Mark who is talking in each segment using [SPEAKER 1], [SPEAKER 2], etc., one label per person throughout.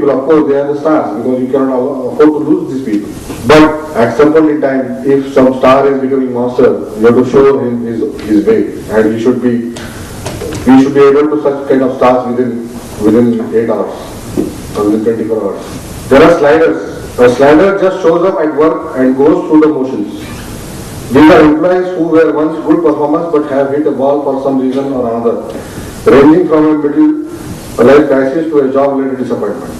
[SPEAKER 1] of course, they are the stars because you cannot afford to lose these people. But at some point in time, if some star is becoming monster, you have to show him his way, and we should be able to such kind of stars within 8 hours or within 24 hours. There are sliders. A slider just shows up at work and goes through the motions. These are employees who were once good performers but have hit a wall for some reason or another, ranging from a middle life crisis to a job-related disappointment.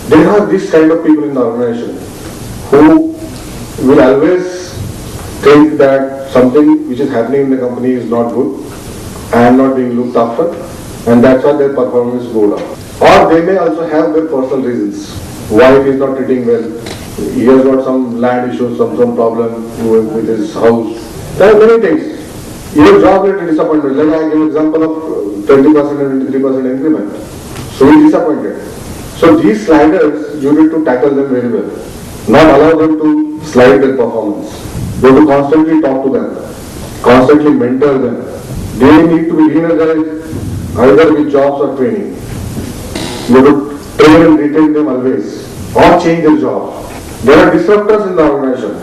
[SPEAKER 1] There are this kind of people in the organization who will always think that something which is happening in the company is not good and not being looked after, and that's why their performance go down. Or they may also have their personal reasons. Wife is not treating well, he has got some land issues, some problem with his house. There are many things. Even job-related disappointment. Like I give an example of 20% and 23% increment. So he is disappointed. So these sliders, you need to tackle them very well. Not allow them to slide their performance. You have to constantly talk to them, constantly mentor them. They need to be re-energized either with jobs or training. You have to train and retain them always, or change their job. There are disruptors in the organization,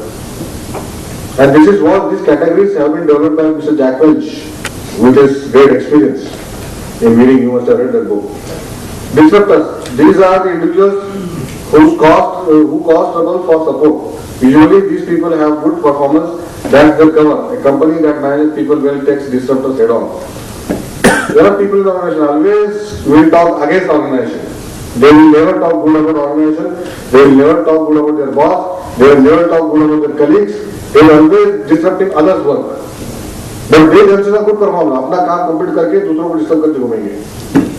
[SPEAKER 1] and this is what these categories have been developed by Mr. Jack Welch, with his great experience in meeting. You must have read that book. Disruptors. These are the individuals who cause trouble for support. Usually these people have good performance. That's their cover. A company that manages people well takes disruptors head on. There are people in the organization always will talk against the organization. They will never talk good about the organization. They will never talk good about their boss. They will never talk good about their colleagues. They will always disrupting others' work. But they themselves are good performers. अपना काम complete करके दूसरों को disturb करके घूमेंगे.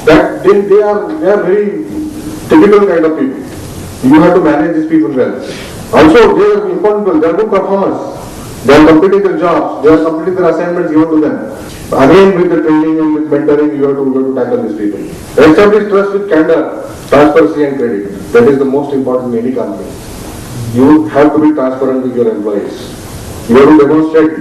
[SPEAKER 1] That they are very typical kind of people. You have to manage these people well. Also, they are important people. They are good performers. They are completing their jobs. They are completing their assignments given to them. Again, with the training and with mentoring, you have to tackle these people. Establish trust with candor, transparency and credit. That is the most important in any company. You have to be transparent with your employees. You have to demonstrate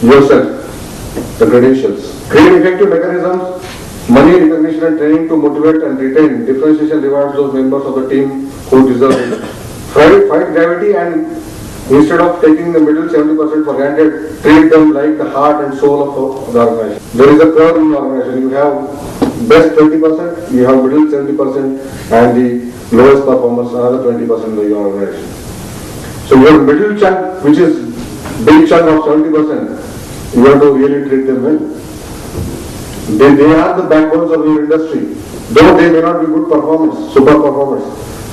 [SPEAKER 1] yourself, the credentials. Create effective mechanisms, money, recognition and training to motivate and retain. Differentiation rewards those members of the team who deserve it. Fight gravity and instead of taking the middle 70% for granted, treat them like the heart and soul of the organization. There is a curve in the organization. You have best 20%, you have middle 70% and the lowest performers another 20% in the organization. So your middle chunk, which is big chunk of 70%, you have to really treat them well. They are the backbones of your industry. Though they may not be good performers, super performers,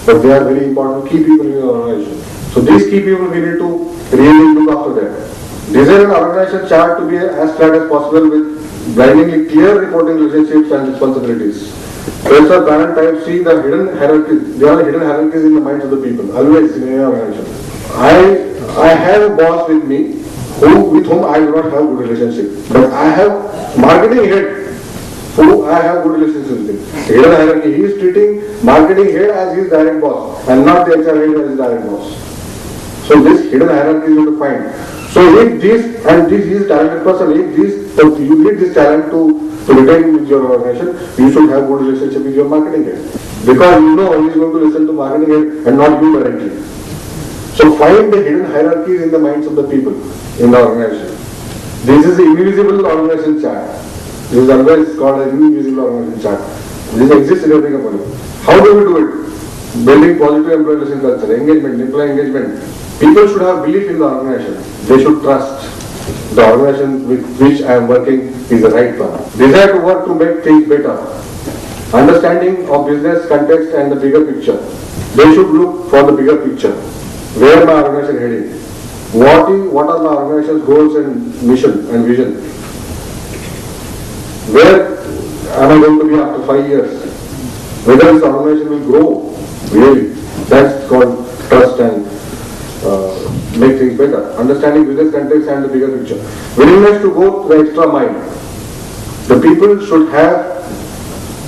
[SPEAKER 1] but they are very important key people in your organization. So these key people we need to really look after them. Design an organization chart to be as flat as possible with blindingly clear reporting relationships and responsibilities. First or parent type see the hidden hierarchies. There are hidden hierarchies in the minds of the people, always in any organization. I have a boss with me with whom I do not have good relationship. But I have marketing head who I have good relationship with him. Hidden hierarchy, he is treating marketing head as his direct boss and not the HR head as his direct boss. So this hidden hierarchy you have to find. So if this is talented person, if you need this talent to retain with your organization, you should have good relationship with your marketing head. Because you know he is going to listen to marketing head and not you directly. So find the hidden hierarchies in the minds of the people in the organization. This is the invisible organization chart. This is always called an invisible organization chart. This exists in every company. How do we do it? Building positive employee relation culture, engagement, employee engagement. People should have belief in the organization. They should trust the organization with which I am working is the right one. Desire to work to make things better. Understanding of business context and the bigger picture. They should look for the bigger picture. Where my organization heading? What are my organization's goals and mission and vision? Where am I going to be after 5 years? Whether this organization will grow, really. That's called trust and make things better. Understanding business context and the bigger picture. Willingness to go the extra mile. The people should have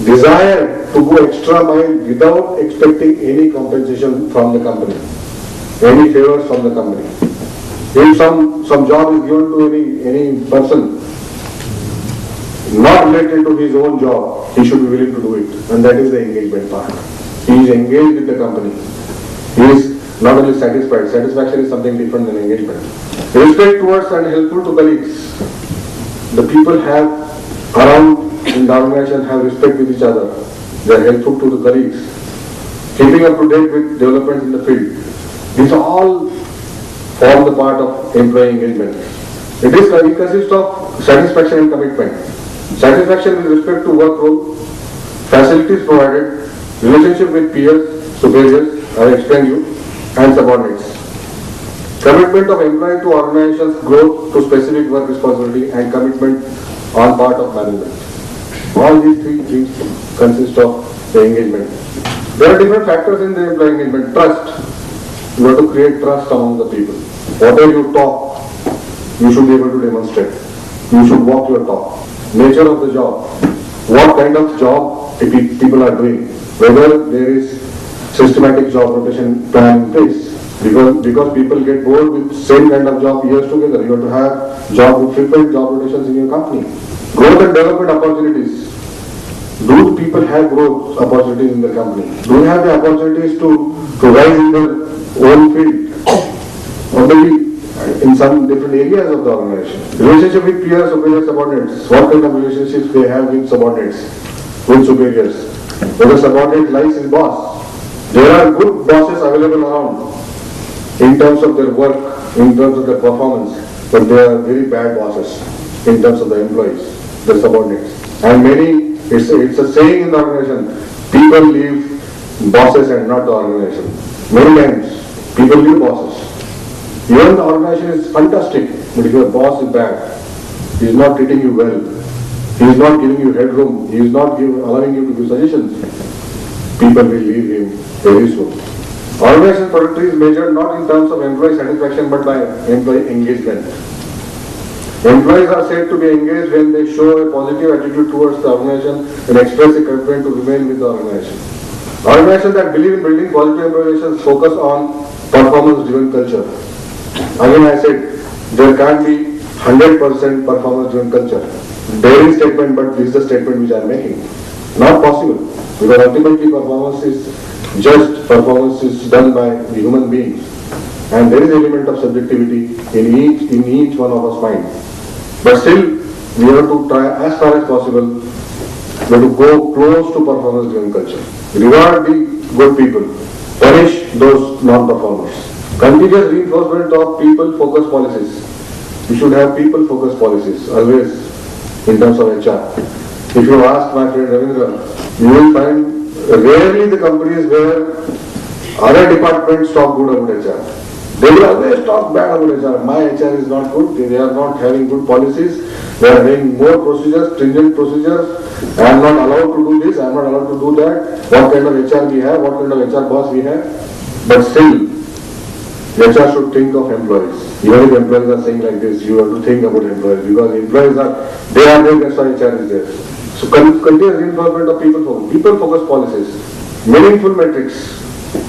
[SPEAKER 1] desire to go extra mile without expecting any compensation from the company, any favors from the company. If some job is given to any person not related to his own job, he should be willing to do it, and that is the engagement part. He is engaged with the company. He is not only satisfied. Satisfaction is something different than engagement. Respect towards and helpful to colleagues. The people have around in the organization have respect with each other. They are helpful to the colleagues. Keeping up to date with developments in the field. These all form the part of employee engagement. It consists of satisfaction and commitment. Satisfaction with respect to work role, facilities provided, relationship with peers, superiors, I explained you, and subordinates. Commitment of employee to organization's growth to specific work responsibility and commitment on part of management. All these three things consist of the engagement. There are different factors in the employee engagement. Trust. You have to create trust among the people. Whatever you talk, you should be able to demonstrate. You should walk your talk. Nature of the job. What kind of job people are doing. Whether there is systematic job rotation plan in place. Because people get bored with same kind of job years together. You have to have job with frequent job rotations in your company. Growth and development opportunities. Do people have growth opportunities in the company? Do they have the opportunities to rise in their own field? Or maybe in some different areas of the organization. Relationship with peers, superiors, subordinates. What kind of relationships they have with subordinates, with superiors? Whether subordinate likes his boss. There are good bosses available around in terms of their work, in terms of their performance, but they are very bad bosses in terms of the employees, the subordinates. And many, it's a saying in the organization, people leave bosses and not the organization. Many times, people leave bosses. Even the organization is fantastic, but if your boss is bad, he is not treating you well, he is not giving you headroom, he is not allowing you to give suggestions, people will leave him very soon. Organization productivity is measured not in terms of employee satisfaction but by employee engagement. Employees are said to be engaged when they show a positive attitude towards the organization and express a commitment to remain with the organization. Organizations that believe in building positive employee relations focus on performance-driven culture. Again I said, there can't be 100% performance-driven culture. Daring statement, but this is the statement which I am making. Not possible, because ultimately performance is done by the human beings, and there is an element of subjectivity in each one of us mind. But still, we have to try as far as possible, we have to go close to performance-driven culture. Reward the good people, punish those non-performers. Continuous reinforcement of people-focused policies. We should have people-focused policies always in terms of HR. If you ask my friend Ravindra, you will find rarely the companies where other departments talk good about HR. They will always talk bad about HR. My HR is not good, they are not having good policies, they are having more procedures, stringent procedures. I am not allowed to do this, I am not allowed to do that. What kind of HR we have, what kind of HR boss we have. But still, HR should think of employees. Even if employees are saying like this, you have to think about employees, because employees are there, that's why HR is there. So continuous reinforcement of people-focused policies, meaningful metrics.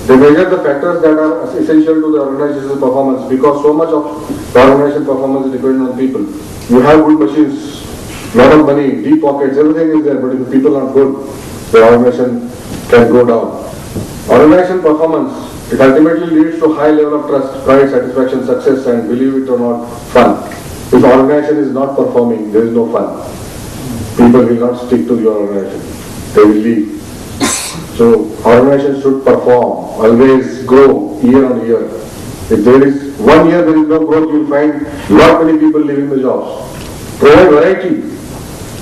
[SPEAKER 1] They measure the factors that are essential to the organization's performance, because so much of the organization performance is dependent on people. You have good machines, lot of money, deep pockets, everything is there, but if the people are not good, the organization can go down. Organization performance, it ultimately leads to high level of trust, pride, satisfaction, success, and believe it or not, fun. If organization is not performing, there is no fun. People will not stick to the organization. They will leave. So organization should perform, always grow year on year. If there is 1 year there is no growth, you will find lot many people leaving the jobs. Provide variety.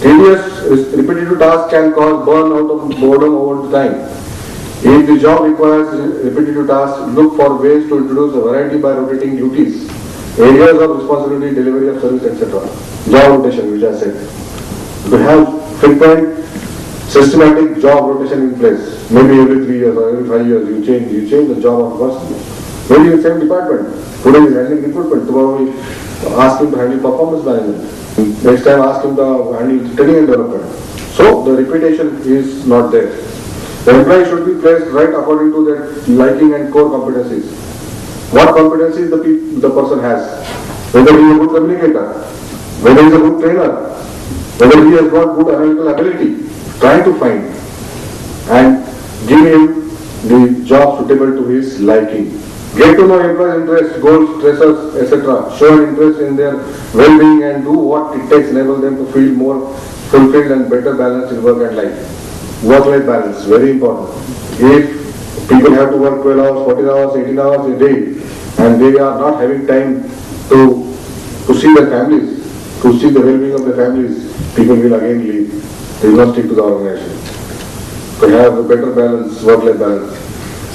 [SPEAKER 1] Tedious, repetitive tasks can cause burnout of boredom over time. If the job requires repetitive tasks, look for ways to introduce a variety by rotating duties, areas of responsibility, delivery of service, etc. Job rotation, which I said. To have frequent, systematic job rotation in place. Maybe every 3 years or every 5 years you change the job of a person. Maybe in the same department. Today is handling recruitment, tomorrow we ask him to handle performance management. Next time ask him to handle training and development. So the repetition is not there. The employee should be placed right according to their liking and core competencies. What competencies the person has. Whether he is a good communicator, whether he is a good trainer, whether he has got good analytical ability. Try to find and give him the job suitable to his liking. Get to know employees' interests, goals, stressors, etc. Show an interest in their well-being and do what it takes, enable them to feel more fulfilled and better balanced in work and life. Work-life balance, very important. If people have to work 12 hours, 14 hours, 18 hours a day, and they are not having time to see their families, to see the well-being of their families, people will again leave. They will not stick to the organization. To have a better balance, work-life balance.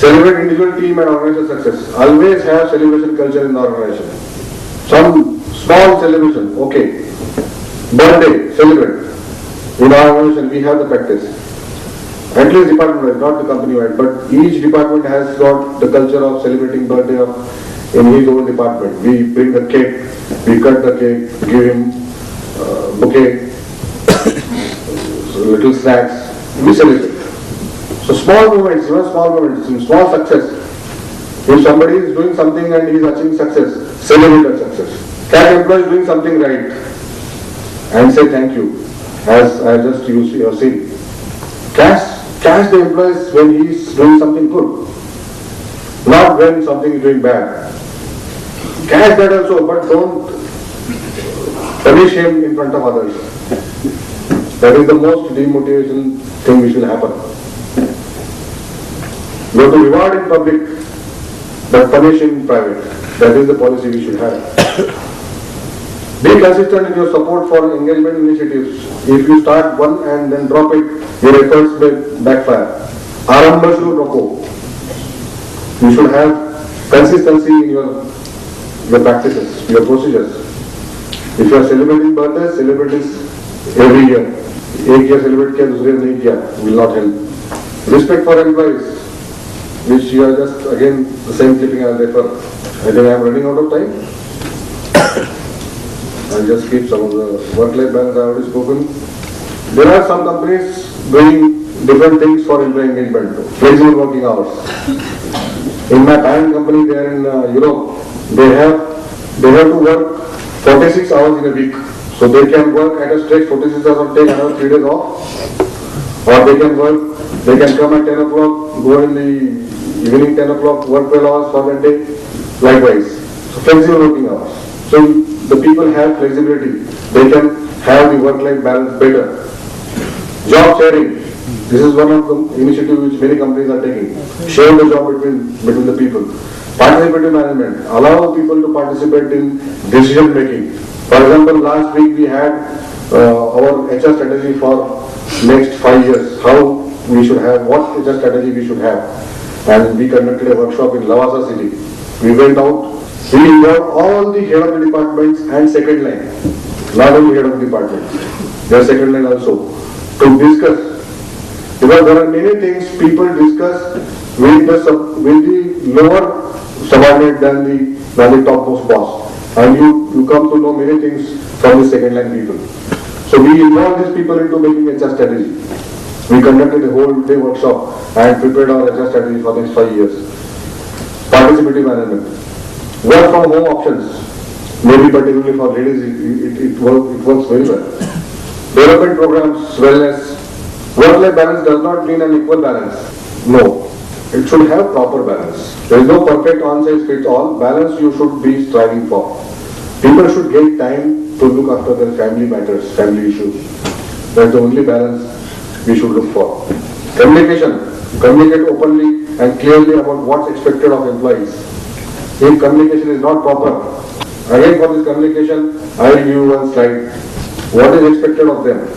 [SPEAKER 1] Celebrate individual, team and organizational success. Always have celebration culture in the organization. Some small celebration, okay. Birthday, celebrate. In our organization, we have the practice. At least department-wide, not the company-wide, but each department has got the culture of celebrating birthday in his own department. We bring the cake, we cut the cake, give him bouquet, little snacks, we celebrate. So small moments, small success. If somebody is doing something and he is achieving success, celebrate that success. Catch employee doing something right and say thank you, as I just used your saying. Catch the employees when he is doing something good, not when something is doing bad. Catch that also, but don't punish him in front of others. That is the most demotivation thing which will happen. You have to reward in public, but punish in private. That is the policy we should have. Be consistent in your support for engagement initiatives. If you start one and then drop it, your efforts may backfire. Arambha shuru roko. You should have consistency in your practices, your procedures. If you are celebrating birthdays, celebrate this every year. एक year celebrate किया, दूसरे year नहीं किया, will not help. Respect for employees, which you are just again the same clipping I will refer. I think I am running out of time. I'll just keep some of the work-life balance I have already spoken. There are some companies doing different things for employee engagement, flexible working hours. In my parent company there in Europe, they have to work 46 hours in a week. So they can work at a stretch 46 hours and take another 3 days off. Or they can come at 10 o'clock, go in the evening 10 o'clock, work 12 hours for that day. Likewise. So flexible working hours. So the people have flexibility. They can have the work-life balance better. Job sharing. This is one of the initiatives which many companies are taking. Share the job between the people. Participative management. Allow people to participate in decision making. For example, last week we had our HR strategy for next 5 years. How we should have, what HR strategy we should have. And we conducted a workshop in Lavasa city. We went out, we involved all the head of the departments and second line. Not only head of the department, their second line also. To discuss. Because there are many things people discuss with the lower subordinate than the topmost boss. And you come to know many things from the second line people. So we involved these people into making HR strategy. We conducted a whole day workshop and prepared our HR strategy for the next 5 years. Participative management. Work from home options. Maybe particularly for ladies, it works very well. Development programs, wellness. Work-life balance does not mean an equal balance. No. It should have proper balance. There is no perfect one-size-fits-all. Balance you should be striving for. People should get time to look after their family matters, family issues. That's the only balance we should look for. Communication. Communicate openly and clearly about what's expected of employees. If communication is not proper, again for this communication, I will give you one slide. What is expected of them?